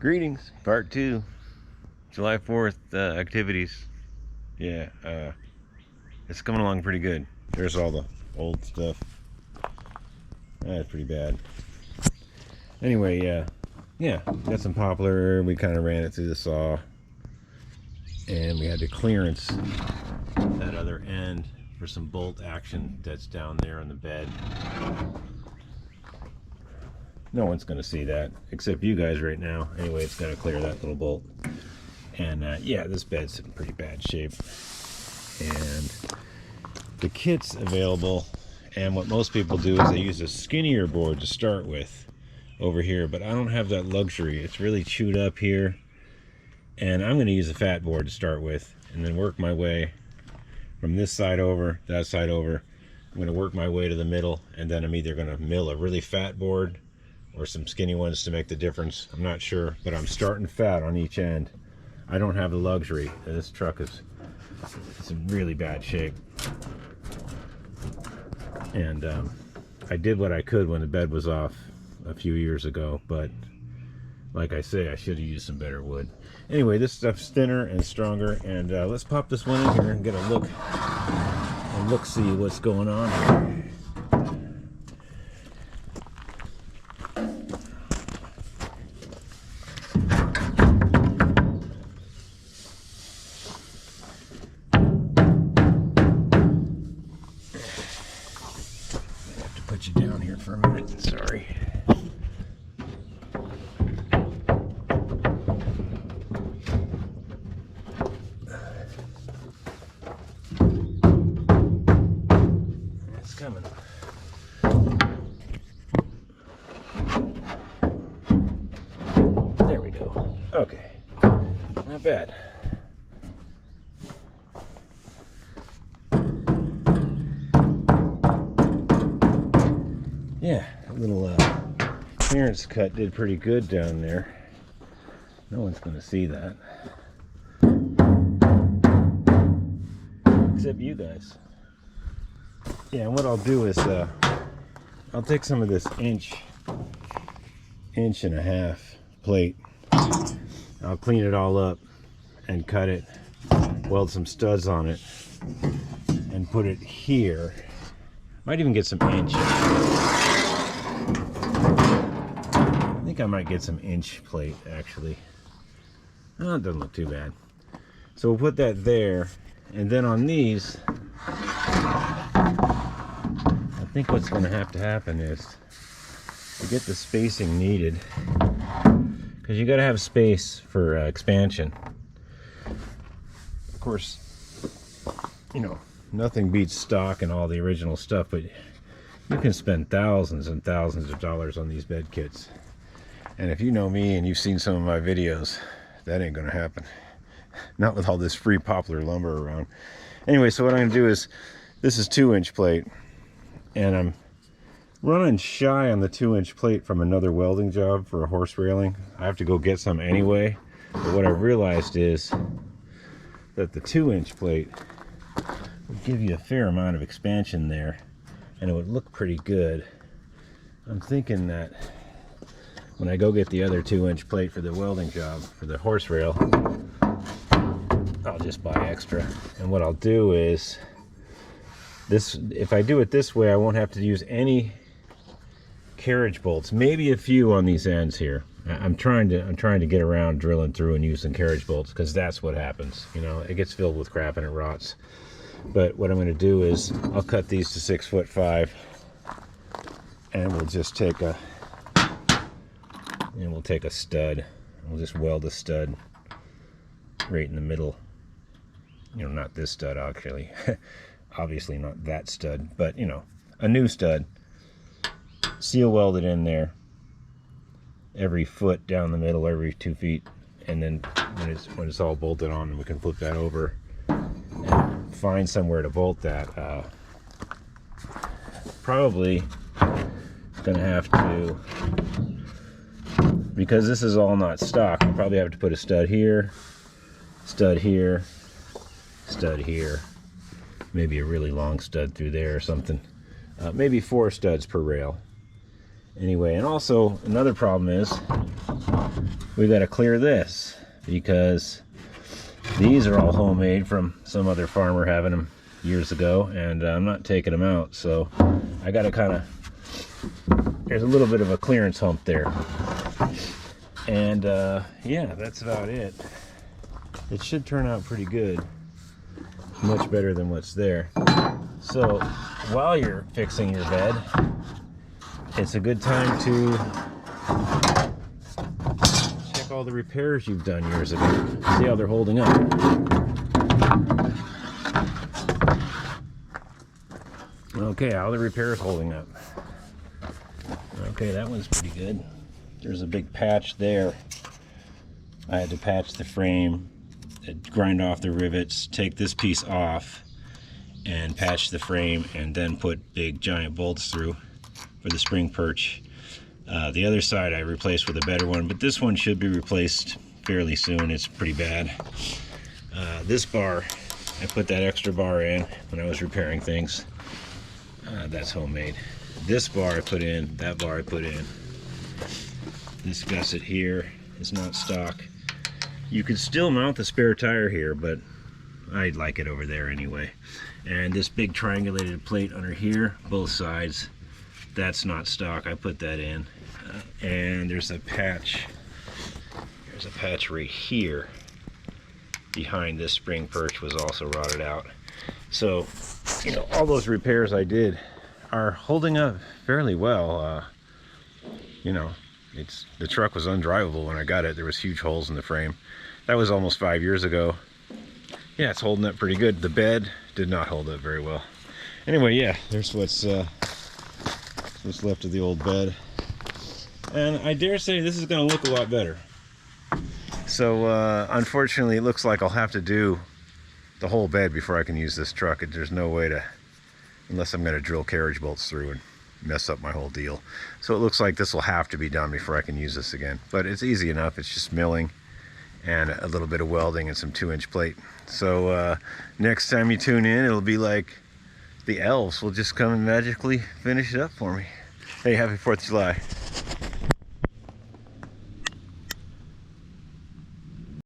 Greetings, part 2, July 4th activities. Yeah, it's coming along pretty good. There's all the old stuff. That's pretty bad. Anyway, yeah, got some poplar. We kind of ran it through the saw, and we had to clearance that other end for some bolt action that's down there on the bed. No one's going to see that except you guys right now. Anyway, it's going to clear that little bolt. And yeah, this bed's in pretty bad shape. And the kit's available. And what most people do is they use a skinnier board to start with over here. But I don't have that luxury. It's really chewed up here. And I'm going to use a fat board to start with. And then work my way from this side over, that side over. I'm going to work my way to the middle. And then I'm either going to mill a really fat board or some skinny ones to make the difference. I'm not sure, but I'm starting fat on each end. I don't have the luxury. This truck is in really bad shape. And I did what I could when the bed was off a few years ago, but like I say, I should have used some better wood. Anyway, this stuff's thinner and stronger, and let's pop this one in here and get a look, see what's going on here. Put you down here for a minute. Sorry. It's coming. There we go. Okay. Not bad. Yeah, a little clearance cut did pretty good down there. No one's going to see that. Except you guys. Yeah, and what I'll do is I'll take some of this inch and a half plate. I'll clean it all up and cut it, weld some studs on it, and put it here. Might even get some inch. I think I might get some inch plate, actually. Oh, it doesn't look too bad. So we'll put that there, and then on these, I think what's going to happen is to get the spacing needed, because you got to have space for expansion. Of course, you know, nothing beats stock and all the original stuff, but you can spend thousands and thousands of dollars on these bed kits. And if you know me and you've seen some of my videos, that ain't gonna happen. Not with all this free poplar lumber around. Anyway, so what I'm gonna do is, this is 2-inch plate, and I'm running shy on the 2-inch plate from another welding job for a horse railing. I have to go get some anyway, but what I realized is that the 2-inch plate would give you a fair amount of expansion there, and it would look pretty good. I'm thinking that when I go get the other 2-inch plate for the welding job for the horse rail, I'll just buy extra. And what I'll do is this, if I do it this way, I won't have to use any carriage bolts, maybe a few on these ends here. I'm trying to get around drilling through and using carriage bolts, because that's what happens. You know, it gets filled with crap and it rots. But what I'm going to do is I'll cut these to 6'5", and we'll just take a stud. We'll just weld a stud right in the middle. You know, not this stud actually. Obviously not that stud, but you know, a new stud. Seal weld it in there. Every foot down the middle, every 2 feet, and then when it's all bolted on, we can flip that over and find somewhere to bolt that. Probably gonna have to, because this is all not stock, I'll probably have to put a stud here, stud here, stud here, maybe a really long stud through there or something. Maybe 4 studs per rail. Anyway, and also another problem is we got to clear this because these are all homemade from some other farmer having them years ago, and I'm not taking them out, so I got to kind of, there's a little bit of a clearance hump there. And yeah, that's about it. It should turn out pretty good, much better than what's there. So while you're fixing your bed, it's a good time to check all the repairs you've done years ago. See how they're holding up. Okay, how are the repairs holding up? Okay, that one's pretty good. There's a big patch there. I had to patch the frame, grind off the rivets, take this piece off, and patch the frame, and then put big giant bolts through for the spring perch. The other side I replaced with a better one, but this one should be replaced fairly soon. It's pretty bad. This bar, I put that extra bar in when I was repairing things. That's homemade. This bar I put in, that bar I put in. This gusset here is not stock. You could still mount the spare tire here, but I'd like it over there anyway. And this big triangulated plate under here, both sides, that's not stock. I put that in. And there's a patch. There's a patch right here behind this spring perch was also rotted out. So, you know, all those repairs I did are holding up fairly well. You know, the truck was undrivable when I got it. There was huge holes in the frame. That was almost 5 years ago. Yeah, it's holding up pretty good. The bed did not hold up very well. Anyway, yeah, there's what's left of the old bed. And I dare say this is going to look a lot better. So, unfortunately, it looks like I'll have to do the whole bed before I can use this truck. There's no way to, unless I'm going to drill carriage bolts through and mess up my whole deal. So it looks like this will have to be done before I can use this again. But it's easy enough. It's just milling and a little bit of welding and some 2-inch plate. So next time you tune in, it'll be like the elves will just come and magically finish it up for me. Hey, happy 4th of July.